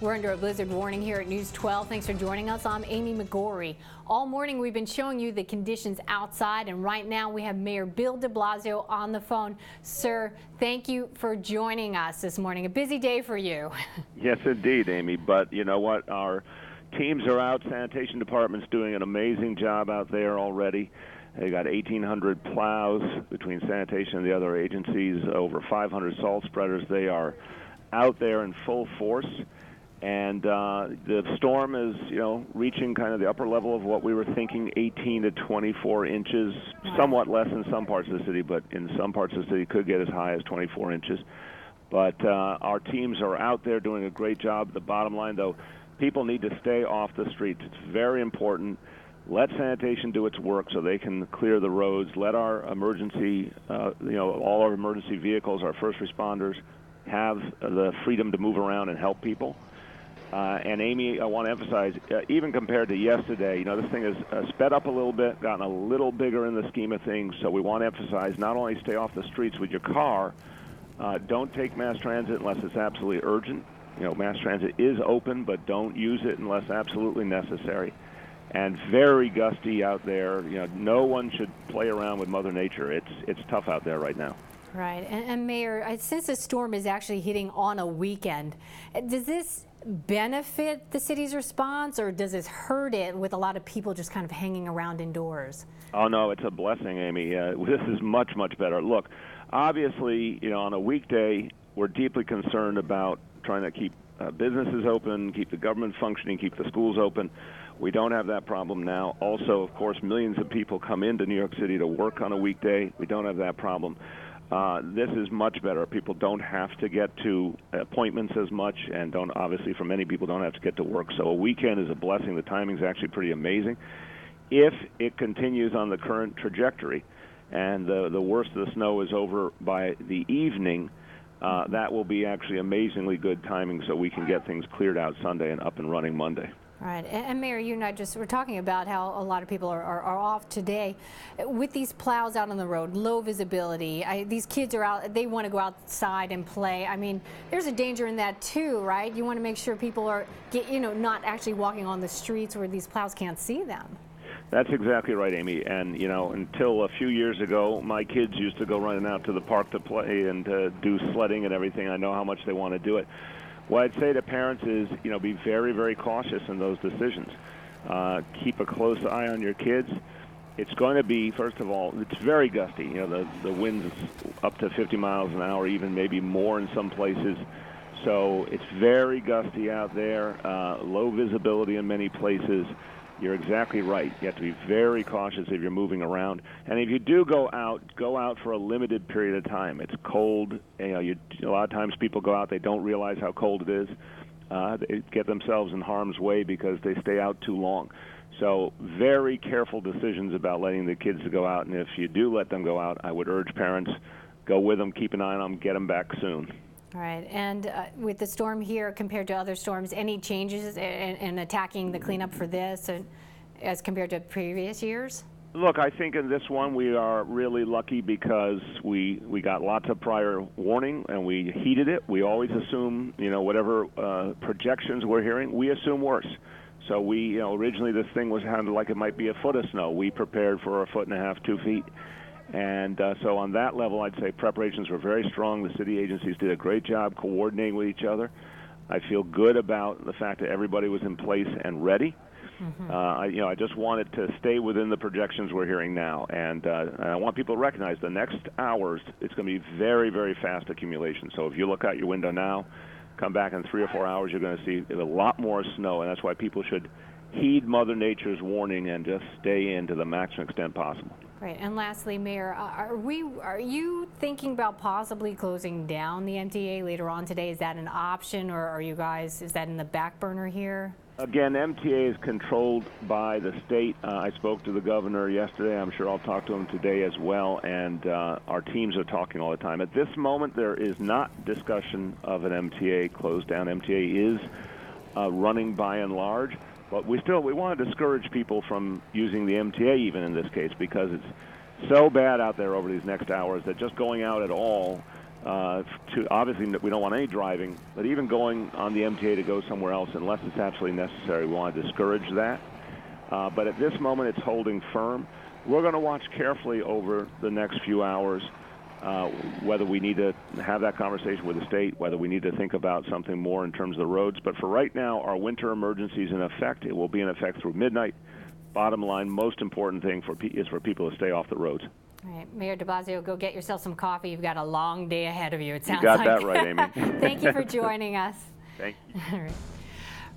We're under a blizzard warning here at News 12. Thanks for joining us. I'm Amy McGorry. All morning we've been showing you the conditions outside, and right now we have Mayor Bill De Blasio on the phone. Sir, thank you for joining us this morning. A busy day for you. Yes, indeed, Amy. But you know what? Our teams are out. Sanitation department's doing an amazing job out there already. They got 1,800 plows between sanitation and the other agencies, over 500 salt spreaders. They are out there in full force. And the storm is, reaching kind of the upper level of what we were thinking, 18 to 24 inches, somewhat less in some parts of the city, but in some parts of the city could get as high as 24 inches. But our teams are out there doing a great job. The bottom line, though, people need to stay off the streets. It's very important. Let sanitation do its work so they can clear the roads. Let our emergency, all our emergency vehicles, our first responders, have the freedom to move around and help people. And Amy, I want to emphasize, even compared to yesterday, this thing has sped up a little bit, gotten a little bigger in the scheme of things. So we want to emphasize not only stay off the streets with your car, don't take mass transit unless it's absolutely urgent. Mass transit is open, but don't use it unless absolutely necessary. And very gusty out there. No one should play around with Mother Nature. It's tough out there right now. Right. And Mayor, since the storm is actually hitting on a weekend, does this benefit the city's response, or does this hurt it with a lot of people just kind of hanging around indoors? Oh, no, it's a blessing, Amy. This is much, much better. Look, obviously, on a weekday, we're deeply concerned about trying to keep businesses open, keep the government functioning, keep the schools open. We don't have that problem now. Also, of course, millions of people come into New York City to work on a weekday. We don't have that problem. This is much better. People don't have to get to appointments as much, and obviously for many people don't have to get to work. So a weekend is a blessing. The timing's actually pretty amazing. If it continues on the current trajectory and the worst of the snow is over by the evening, that will be actually amazingly good timing so we can get things cleared out Sunday and up and running Monday. All right. And Mayor, you and I were talking about how a lot of people are off today. With these plows out on the road, low visibility, these kids are out, they want to go outside and play. I mean, there's a danger in that too, right? You want to make sure people are, not actually walking on the streets where these plows can't see them. That's exactly right, Amy. And, until a few years ago, my kids used to go running out to the park to play and to do sledding and everything. I know how much they want to do it. What I'd say to parents is, be very, very cautious in those decisions. Keep a close eye on your kids. It's going to be, first of all, it's very gusty. The wind's up to 50 miles an hour, even maybe more in some places. So it's very gusty out there, low visibility in many places. You're exactly right. You have to be very cautious if you're moving around. And if you do go out for a limited period of time. It's cold. A lot of times people go out, they don't realize how cold it is. They get themselves in harm's way because they stay out too long. So very careful decisions about letting the kids go out. And if you do let them go out, I would urge parents, go with them, keep an eye on them, get them back soon. All right. And with the storm here compared to other storms, any changes in attacking the cleanup for this as compared to previous years? Look, I think in this one we are really lucky because we got lots of prior warning and we heeded it. We always assume, whatever projections we're hearing, we assume worse. So we, originally this thing was sounded like it might be a foot of snow. We prepared for 1.5 feet, 2 feet. And so on that level, I'd say preparations were very strong. The city agencies did a great job coordinating with each other. I feel good about the fact that everybody was in place and ready. Mm-hmm. I just wanted to stay within the projections we're hearing now. And I want people to recognize the next hours, it's going to be very, very fast accumulation. So if you look out your window now, come back in 3 or 4 hours, you're going to see a lot more snow. And that's why people should heed Mother Nature's warning and just stay in to the maximum extent possible. Right. And lastly, Mayor, are you thinking about possibly closing down the MTA later on today? Is that an option, or is that in the back burner here? Again, MTA is controlled by the state. I spoke to the governor yesterday. I'm sure I'll talk to him today as well. And our teams are talking all the time. At this moment, there is not discussion of an MTA close down. MTA is running by and large. But we want to discourage people from using the MTA even in this case because it's so bad out there over these next hours that just going out at all Obviously, we don't want any driving, but even going on the MTA to go somewhere else, unless it's absolutely necessary, we want to discourage that. But at this moment, it's holding firm. We're going to watch carefully over the next few hours whether we need to have that conversation with the state, whether we need to think about something more in terms of the roads. But for right now, our winter emergency is in effect. It will be in effect through midnight. Bottom line, most important thing is for people to stay off the roads. All right, Mayor De Blasio, go get yourself some coffee. You've got a long day ahead of you, it sounds like. You got like. that right, Amy. Thank you for joining us. Thank you. All right.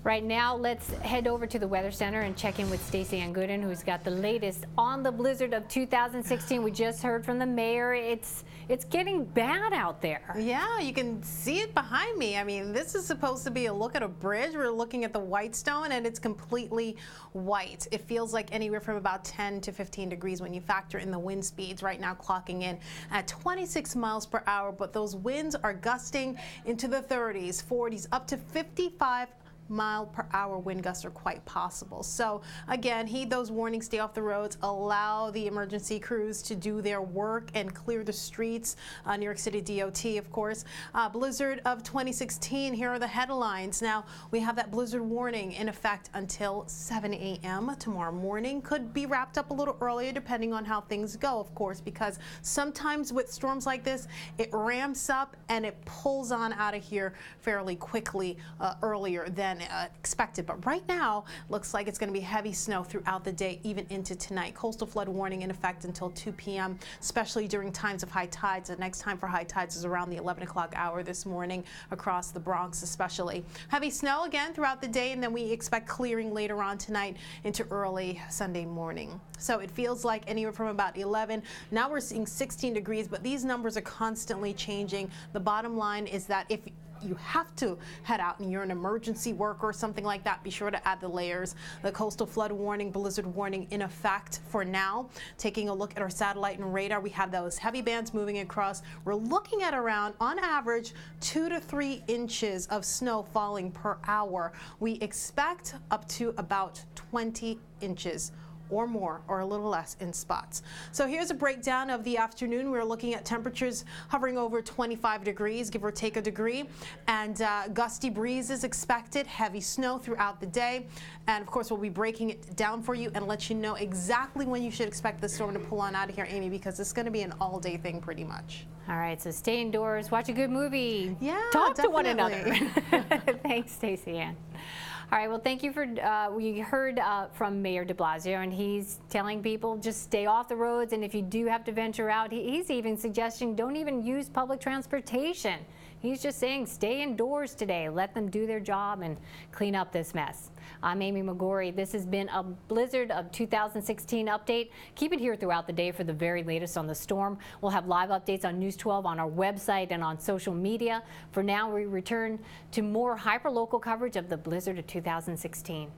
Right now, let's head over to the Weather Center and check in with Stacey Ann Gooden, who's got the latest on the blizzard of 2016. We just heard from the mayor. It's getting bad out there. Yeah, you can see it behind me. I mean, this is supposed to be a look at a bridge. We're looking at the Whitestone, and it's completely white. It feels like anywhere from about 10 to 15 degrees when you factor in the wind speeds. Right now, clocking in at 26 miles per hour, but those winds are gusting into the 30s, 40s, up to 55-mile-per-hour wind gusts are quite possible. So again, heed those warnings, stay off the roads, allow the emergency crews to do their work and clear the streets. New York City DOT, of course. Blizzard of 2016, here are the headlines. Now, we have that blizzard warning in effect until 7 a.m. tomorrow morning. Could be wrapped up a little earlier depending on how things go, of course, because sometimes with storms like this, it ramps up and it pulls on out of here fairly quickly earlier than expected. But right now, looks like it's going to be heavy snow throughout the day, even into tonight. Coastal flood warning in effect until 2 p.m., especially during times of high tides. The next time for high tides is around the 11 o'clock hour this morning across the Bronx especially. Heavy snow again throughout the day, and then we expect clearing later on tonight into early Sunday morning. So it feels like anywhere from about 11. Now we're seeing 16 degrees, but these numbers are constantly changing. The bottom line is that if you have to head out and you're an emergency worker or something like that, be sure to add the layers. The coastal flood warning, blizzard warning in effect for now. Taking a look at our satellite and radar, we have those heavy bands moving across. We're looking at around, on average, 2 to 3 inches of snow falling per hour. We expect up to about 20 inches or more, or a little less in spots. So here's a breakdown of the afternoon. We're looking at temperatures hovering over 25 degrees, give or take a degree, and gusty breezes expected, heavy snow throughout the day. And of course, we'll be breaking it down for you and let you know exactly when you should expect the storm to pull on out of here, Amy, because it's going to be an all-day thing pretty much. All right, so stay indoors, watch a good movie. Yeah, talk definitely. to one another. Thanks, Stacey Ann. All right, well, thank you for, we heard from Mayor De Blasio, and he's telling people just stay off the roads, and if you do have to venture out, he's even suggesting don't even use public transportation. He's just saying stay indoors today, let them do their job and clean up this mess. I'm Amy McGorry. This has been a Blizzard of 2016 update. Keep it here throughout the day for the very latest on the storm. We'll have live updates on News 12 on our website and on social media. For now, we return to more hyperlocal coverage of the Blizzard of 2016.